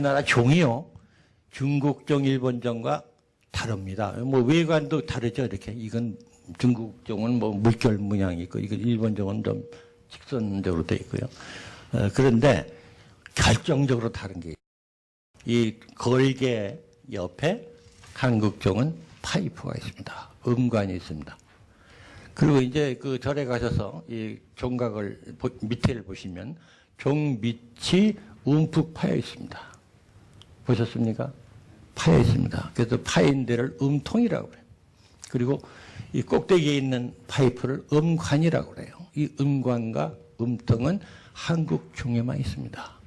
우리나라 종이요. 중국종, 일본종과 다릅니다. 뭐 외관도 다르죠. 이렇게. 이건 중국종은 뭐 물결 모양이 있고, 이건 일본종은 좀 직선적으로 되어 있고요. 그런데 결정적으로 다른 게, 이 걸개 옆에 한국종은 파이프가 있습니다. 음관이 있습니다. 그리고 이제 그 절에 가셔서 이 종각을 밑에를 보시면 종 밑이 움푹 파여 있습니다. 보셨습니까? 파여 있습니다. 그래서 파인 데를 음통이라고 그래요. 그리고 이 꼭대기에 있는 파이프를 음관이라고 그래요. 이 음관과 음통은 한국종에만 있습니다.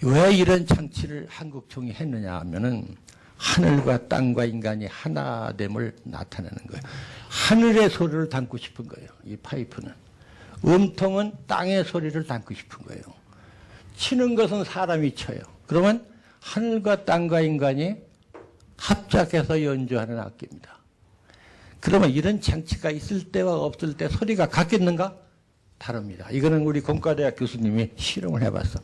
왜 이런 장치를 한국종이 했느냐 하면은 하늘과 땅과 인간이 하나됨을 나타내는 거예요. 하늘의 소리를 담고 싶은 거예요. 이 파이프는. 음통은 땅의 소리를 담고 싶은 거예요. 치는 것은 사람이 쳐요. 그러면 하늘과 땅과 인간이 합작해서 연주하는 악기입니다. 그러면 이런 장치가 있을 때와 없을 때 소리가 같겠는가? 다릅니다. 이거는 우리 공과대학 교수님이 실험을 해봤어.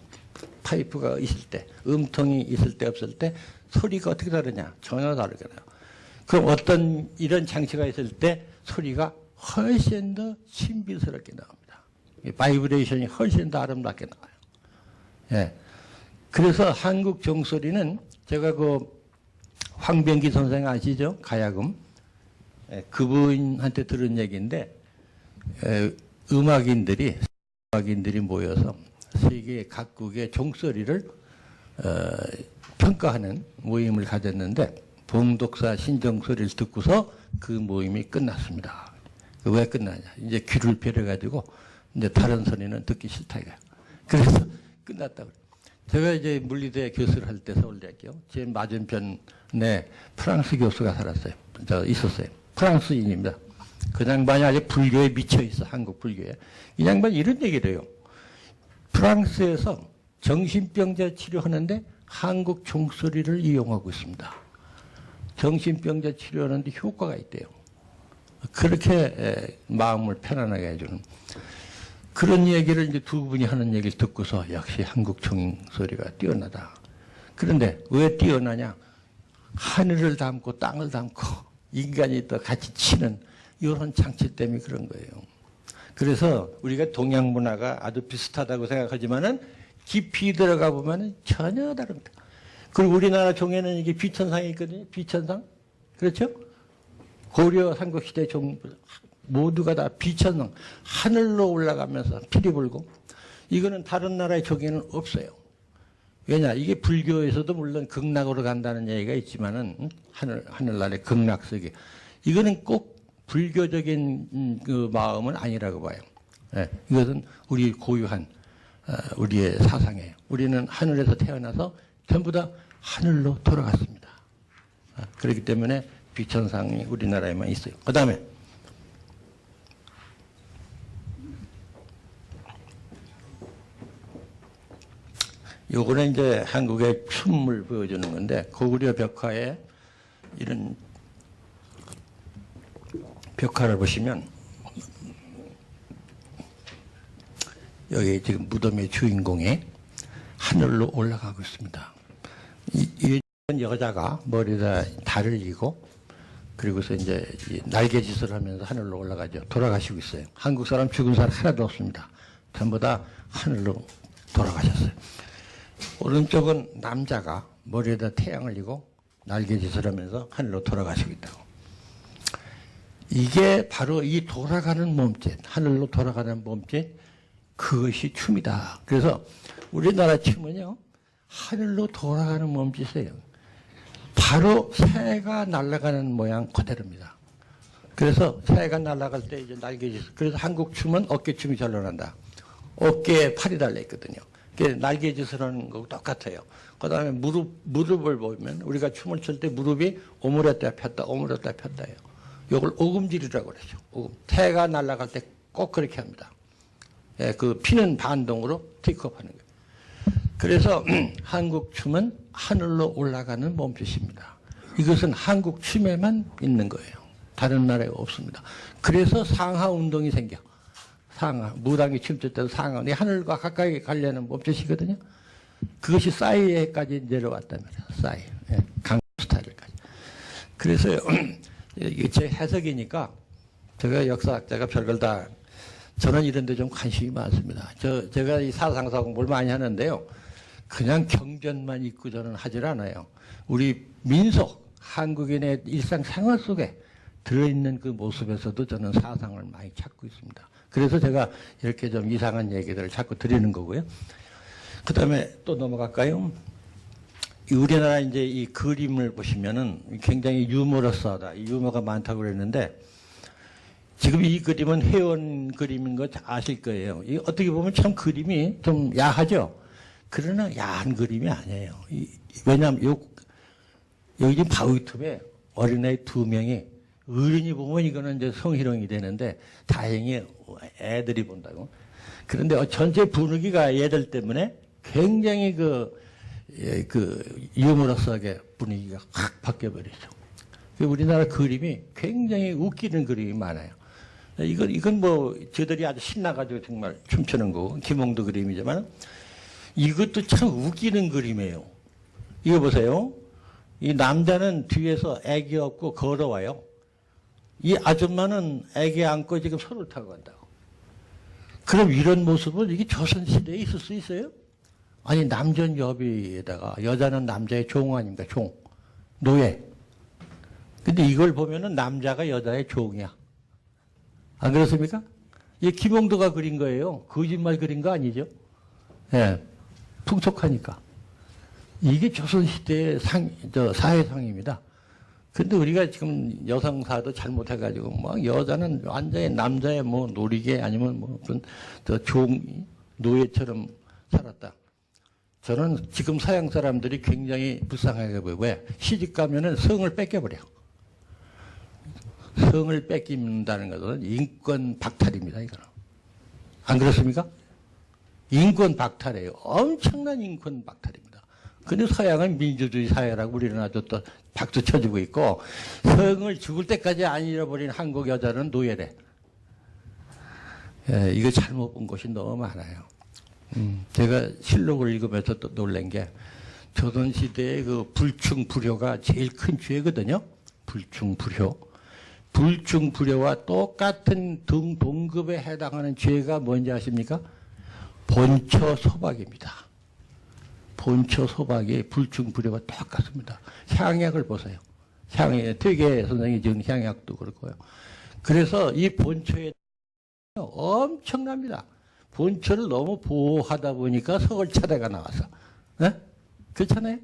파이프가 있을 때, 음통이 있을 때 없을 때 소리가 어떻게 다르냐? 전혀 다르잖아요. 그럼 어떤 이런 장치가 있을 때 소리가 훨씬 더 신비스럽게 나옵니다. 바이브레이션이 훨씬 더 아름답게 나와요. 예. 그래서 한국 종소리는 제가 그 황병기 선생 아시죠? 가야금. 예, 그분한테 들은 얘기인데 음악인들이 모여서 세계 각국의 종소리를 평가하는 모임을 가졌는데 봉독사 신종소리를 듣고서 그 모임이 끝났습니다. 왜 끝나냐? 이제 귀를 베려가지고 이제 다른 소리는 듣기 싫다 이거야. 그래서 끝났다고. 제가 이제 물리대 교수를 할 때 서울대학교 제 맞은편에 프랑스 교수가 살았어요. 있었어요. 프랑스인입니다. 그 양반이 아주 불교에 미쳐 있어. 한국 불교에. 이 양반이 이런 얘기를 해요. 프랑스에서 정신병자 치료하는데 한국 종소리를 이용하고 있습니다. 정신병자 치료하는데 효과가 있대요. 그렇게 마음을 편안하게 해주는 그런 얘기를 이제 두 분이 하는 얘기를 듣고서 역시 한국 종소리가 뛰어나다. 그런데 왜 뛰어나냐? 하늘을 담고 땅을 담고 인간이 또 같이 치는 이런 장치 때문에 그런 거예요. 그래서 우리가 동양 문화가 아주 비슷하다고 생각하지만은 깊이 들어가 보면은 전혀 다릅니다. 그리고 우리나라 종에는 이게 비천상이 있거든요. 비천상. 그렇죠? 고려 삼국시대 종 모두가 다 비천상. 하늘로 올라가면서 피리 불고. 이거는 다른 나라의 종에는 없어요. 왜냐? 이게 불교에서도 물론 극락으로 간다는 얘기가 있지만은 하늘나라의 극락세계. 이거는 꼭 불교적인 그 마음은 아니라고 봐요. 예, 이것은 우리 고유한 우리의 사상이에요. 우리는 하늘에서 태어나서 전부 다 하늘로 돌아갔습니다. 그렇기 때문에 비천상이 우리나라에만 있어요. 그 다음에 요거는 이제 한국의 춤을 보여주는 건데 고구려 벽화에 이런 벽화를 보시면 여기 지금 무덤의 주인공이 하늘로 올라가고 있습니다. 이 여자가 머리에다 달을 이고 그리고서 이제 날개짓을 하면서 하늘로 올라가죠. 돌아가시고 있어요. 한국 사람 죽은 사람 하나도 없습니다. 전부 다 하늘로 돌아가셨어요. 오른쪽은 남자가 머리에다 태양을 이고 날개짓을 하면서 하늘로 돌아가시고 있다고. 이게 바로 이 돌아가는 몸짓, 하늘로 돌아가는 몸짓, 그것이 춤이다. 그래서 우리나라 춤은요, 하늘로 돌아가는 몸짓이에요. 바로 새가 날아가는 모양 그대로입니다. 그래서 새가 날아갈 때 이제 날개짓. 그래서 한국 춤은 어깨춤이 잘 나온다. 어깨에 팔이 달려 있거든요. 날개짓을 하는 거고 똑같아요. 그 다음에 무릎을 보면 우리가 춤을 출 때 무릎이 오므렸다 폈다, 오므렸다 폈다 해요. 이걸 오금질이라고 그러죠. 오금. 새가 날아갈 때 꼭 그렇게 합니다. 예, 그 피는 반동으로 테이크업 하는 거예요. 그래서 한국 춤은 하늘로 올라가는 몸짓입니다. 이것은 한국 춤에만 있는 거예요. 다른 나라에 없습니다. 그래서 상하 운동이 생겨. 상하, 무당이 춤출 때도 상하, 하늘과 가까이 가려는 몸짓이거든요. 그것이 싸이에까지 내려왔단 말이에요. 싸이. 예, 강조 스타일까지. 그래서요, 이게 제 해석이니까 제가 역사학자가 별걸 다, 저는 이런 데 좀 관심이 많습니다. 제가 이 사상사 공부를 많이 하는데요. 그냥 경전만 읽고 저는 하질 않아요. 우리 민속, 한국인의 일상생활 속에 들어있는 그 모습에서도 저는 사상을 많이 찾고 있습니다. 그래서 제가 이렇게 좀 이상한 얘기들을 자꾸 드리는 거고요. 그 다음에 또 넘어갈까요? 우리나라 이제 이 그림을 보시면은 굉장히 유머러스하다. 유머가 많다고 그랬는데 지금 이 그림은 회원 그림인 거 아실 거예요. 이 어떻게 보면 참 그림이 좀 야하죠? 그러나 야한 그림이 아니에요. 왜냐하면 여기 지금 바위틈에 어린애 2명이 어른이 보면 이거는 이제 성희롱이 되는데 다행히 애들이 본다고. 그런데 전체 분위기가 얘들 때문에 굉장히 그 유머러스하게 분위기가 확 바뀌어버리죠. 우리나라 그림이 굉장히 웃기는 그림이 많아요. 이건 뭐 저들이 아주 신나가지고 정말 춤추는 거고 김홍도 그림이지만 이것도 참 웃기는 그림이에요. 이거 보세요. 이 남자는 뒤에서 애기 업고 걸어와요. 이 아줌마는 애기 안고 지금 소를 타고 간다고. 그럼 이런 모습은 이게 조선시대에 있을 수 있어요? 아니, 남전여비에다가 여자는 남자의 종 아닙니까? 종. 노예. 근데 이걸 보면은 남자가 여자의 종이야. 안 그렇습니까? 이게 김홍도가 그린 거예요. 거짓말 그린 거 아니죠? 예. 네. 풍속하니까. 이게 조선시대의 사회상입니다. 근데 우리가 지금 여성사도 잘못해가지고, 뭐, 여자는 완전히 남자의 뭐, 놀이개 아니면 뭐, 노예처럼 살았다. 저는 지금 서양 사람들이 굉장히 불쌍하게 보여요. 왜? 시집 가면은 성을 뺏겨버려. 성을 뺏긴다는 것은 인권 박탈입니다, 이거는. 안 그렇습니까? 인권 박탈이에요. 엄청난 인권 박탈입니다. 근데 서양은 민주주의 사회라고 우리는 아주 또 박수 쳐주고 있고, 성을 죽을 때까지 안 잃어버린 한국 여자는 노예래. 예, 이거 잘못 본 것이 너무 많아요. 제가 실록을 읽으면서 또 놀란 게, 조선시대의 그 불충불효가 제일 큰 죄거든요. 불충불효. 불충불효와 똑같은 동급에 해당하는 죄가 뭔지 아십니까? 본처소박입니다. 본처소박이 불충불효가 똑같습니다. 향약을 보세요. 향약, 퇴계 선생이 지은 향약도 그렇고요. 그래서 이 본처에 엄청납니다. 본처를 너무 보호하다 보니까 서울차대가 나와서. 네? 그렇잖아요?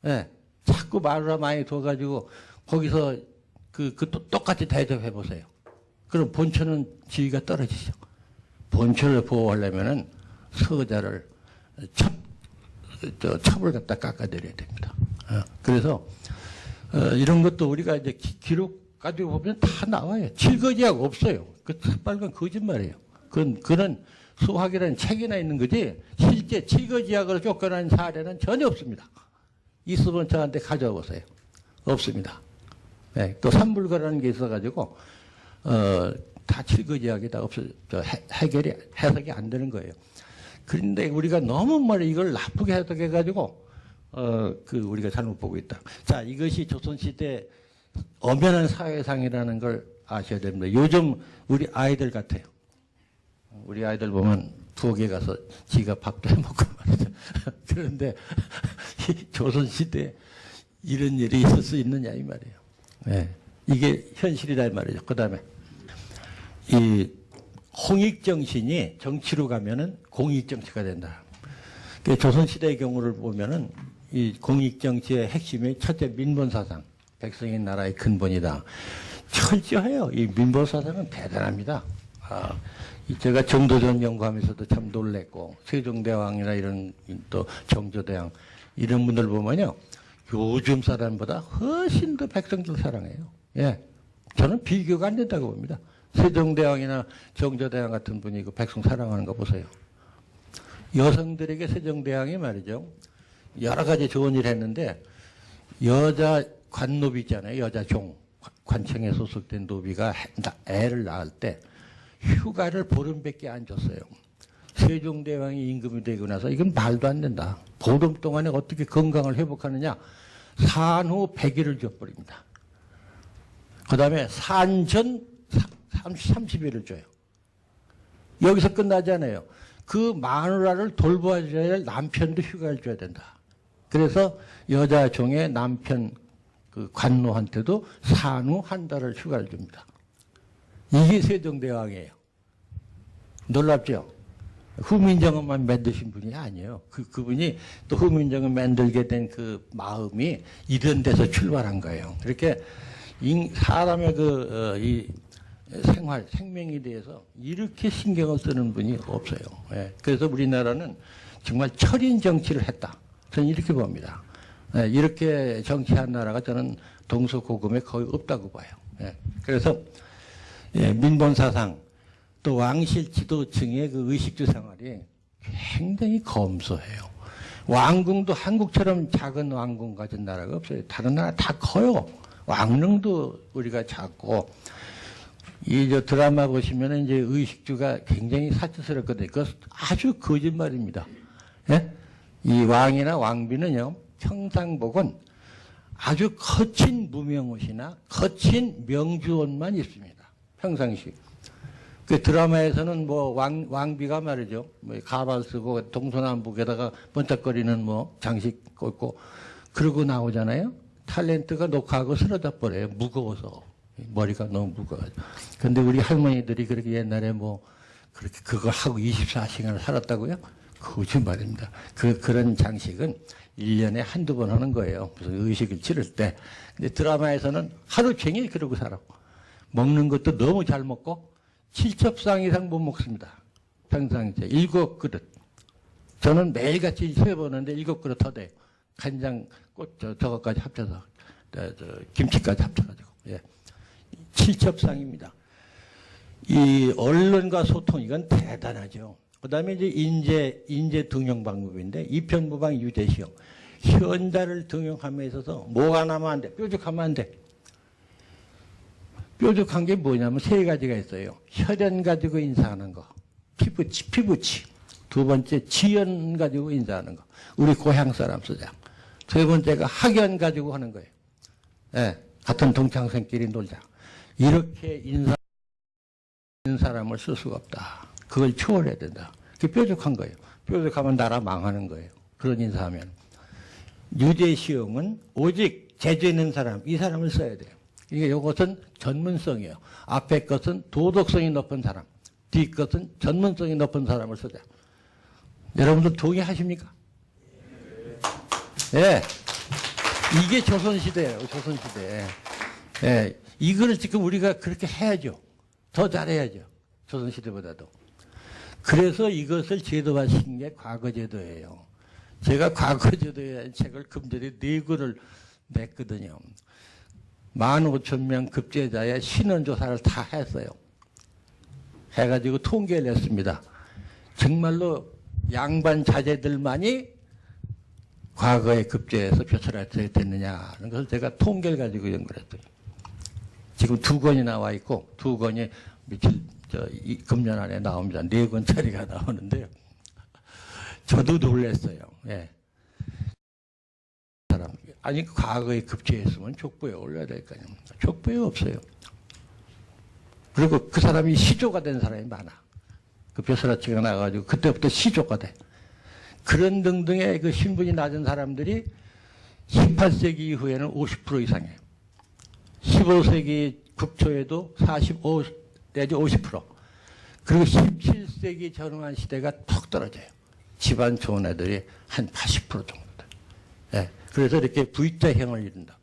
네. 자꾸 말을 많이 둬가지고 거기서 똑같이 대접해 보세요. 그럼 본처는 지위가 떨어지죠. 본처를 보호하려면은 서자를 첩을 갖다 깎아내려야 됩니다. 그래서 이런 것도 우리가 이제 기록 가지고 보면 다 나와요. 칠거지약 없어요. 그 새빨간 거짓말이에요. 그런 수학이라는 책이나 있는 거지 실제 칠거지약으로 쫓겨난 사례는 전혀 없습니다. 있으면 저한테 가져와 보세요. 없습니다. 네, 또 삼불거라는 게 있어가지고 다 칠거지약이 다 해석이 안 되는 거예요. 그런데 우리가 너무 이걸 나쁘게 해석해가지고 우리가 잘못 보고 있다. 자, 이것이 조선시대 엄연한 사회상이라는 걸 아셔야 됩니다. 요즘 우리 아이들 같아요. 우리 아이들 보면 부엌에 가서 지가 밥도 해먹고 말이죠. 그런데 조선시대에 이런 일이 있을 수 있느냐 이 말이에요. 네. 이게 현실이다 이 말이죠. 그 다음에 이 홍익정신이 정치로 가면은 공익정치가 된다. 조선시대의 경우를 보면은 이 공익정치의 핵심이 첫째 민본사상, 백성의 나라의 근본이다. 철저해요. 이 민본사상은 대단합니다. 제가 정도전 연구하면서도 참 놀랬고, 세종대왕이나 이런 또 정조대왕 이런 분들 보면요, 요즘 사람보다 훨씬 더 백성들 사랑해요. 예, 저는 비교가 안 된다고 봅니다. 세종대왕이나 정조대왕 같은 분이 그 백성 사랑하는 거 보세요. 여성들에게 세종대왕이 말이죠, 여러 가지 좋은 일 했는데, 여자 관노비 있잖아요. 여자 종, 관청에 소속된 노비가 애를 낳을 때 휴가를 보름밖에 안 줬어요. 세종대왕이 임금이 되고 나서 이건 말도 안 된다. 보름 동안에 어떻게 건강을 회복하느냐? 산후 100일을 줘버립니다. 그 다음에 산전 30일을 줘요. 여기서 끝나지 않아요. 그 마누라를 돌봐줘야 할 남편도 휴가를 줘야 된다. 그래서 여자 종의 남편 그 관노한테도 산후 한 달을 휴가를 줍니다. 이게 세종대왕이에요. 놀랍죠? 후민정음만 만드신 분이 아니에요. 그분이 또 후민정음 만들게 된 그 마음이 이런 데서 출발한 거예요. 이렇게 사람의 이 생명에 대해서 이렇게 신경을 쓰는 분이 없어요. 예. 그래서 우리나라는 정말 철인 정치를 했다. 저는 이렇게 봅니다. 예. 이렇게 정치한 나라가 저는 동서고금에 거의 없다고 봐요. 예. 그래서 민본사상 또 왕실 지도층의 그 의식주 생활이 굉장히 검소해요. 왕궁도 한국처럼 작은 왕궁 가진 나라가 없어요. 다른 나라 다 커요. 왕릉도 우리가 작고, 저 드라마 보시면 이제 의식주가 굉장히 사치스럽거든요. 그거 아주 거짓말입니다. 예? 이 왕이나 왕비는요, 평상복은 아주 거친 무명옷이나 거친 명주옷만 입습니다. 평상시. 그 드라마에서는 뭐 왕비가 말이죠. 뭐 가발 쓰고 동서남북에다가 번쩍거리는 뭐 장식 꽂고 그러고 나오잖아요. 탤런트가 녹화하고 쓰러져 버려요. 무거워서. 머리가 너무 무거워가지고. 근데 우리 할머니들이 그렇게 옛날에 뭐 그렇게 그거 하고 24시간을 살았다고요? 거짓말입니다. 그런 장식은 1년에 한두 번 하는 거예요. 무슨 의식을 치를 때. 근데 드라마에서는 하루 종일 그러고 살아. 먹는 것도 너무 잘 먹고 7첩상 이상 못 먹습니다. 평상시에 7그릇. 저는 매일같이 세보는데 7그릇 더 돼요. 간장, 꽃, 저거까지 합쳐서, 김치까지 합쳐가지고. 예. 7첩상입니다. 이 언론과 소통, 이건 대단하죠. 그 다음에 이제 인재 등용 방법인데, 이편부방 유재시용. 현자를 등용함에 있어서 뭐가 나면 안 돼. 뾰족하면 안 돼. 뾰족한 게 뭐냐면 세 가지가 있어요. 혈연 가지고 인사하는 거. 피부치. 두 번째, 지연 가지고 인사하는 거. 우리 고향 사람 쓰자. 세 번째가 학연 가지고 하는 거예요. 예, 같은 동창생끼리 놀자. 이렇게 인사하는 사람을 쓸 수가 없다. 그걸 초월해야 된다. 그게 뾰족한 거예요. 뾰족하면 나라 망하는 거예요. 그런 인사하면. 유재시용은 오직 재주 있는 사람, 이 사람을 써야 돼요. 이게 이것은 전문성이에요. 앞에 것은 도덕성이 높은 사람, 뒤 것은 전문성이 높은 사람을 쓰자. 여러분들 동의하십니까? 예. 이게 조선시대예요. 조선시대. 예. 이거를 지금 우리가 그렇게 해야죠. 더 잘해야죠. 조선시대보다도. 그래서 이것을 제도화시킨 게 과거제도예요. 제가 과거제도에 대한 책을 금전에 4권을 냈거든요. 15,000명 급제자의 신원조사를 다 했어요. 해가지고 통계를 냈습니다. 정말로 양반 자제들만이 과거에 급제해서 표출했어야 됐느냐는 것을 제가 통계를 가지고 연구했어요. 지금 2권이 나와 있고 2권이 며칠 금년 안에 나옵니다. 4권짜리가 나오는데요. 저도 놀랐어요. 예. 사람 아니 과거에 급제했으면 족보에 올려야 될 거 아니에요. 족보에 없어요. 그리고 그 사람이 시조가 된 사람이 많아. 그 벼슬아치가 나가지고 그때부터 시조가 돼. 그런 등등의 그 신분이 낮은 사람들이 18세기 이후에는 50% 이상이에요. 15세기 국초에도 45 내지 50%. 그리고 17세기 전후한 시대가 턱 떨어져요. 집안 좋은 애들이 한 80% 정도 돼요. 예. 그래서 이렇게 V자형을 이룬다.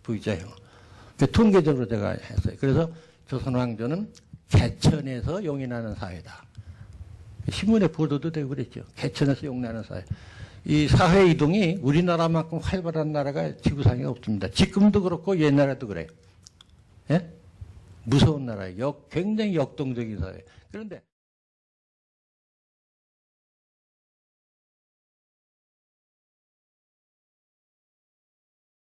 V자형. 통계적으로 제가 했어요. 그래서 조선왕조는 개천에서 용인하는 사회다. 신문에 보도도 되고 그랬죠. 개천에서 용인하는 사회. 이 사회 이동이 우리나라만큼 활발한 나라가 지구상에 없습니다. 지금도 그렇고 옛날에도 그래요. 예? 무서운 나라예요. 굉장히 역동적인 사회. 그런데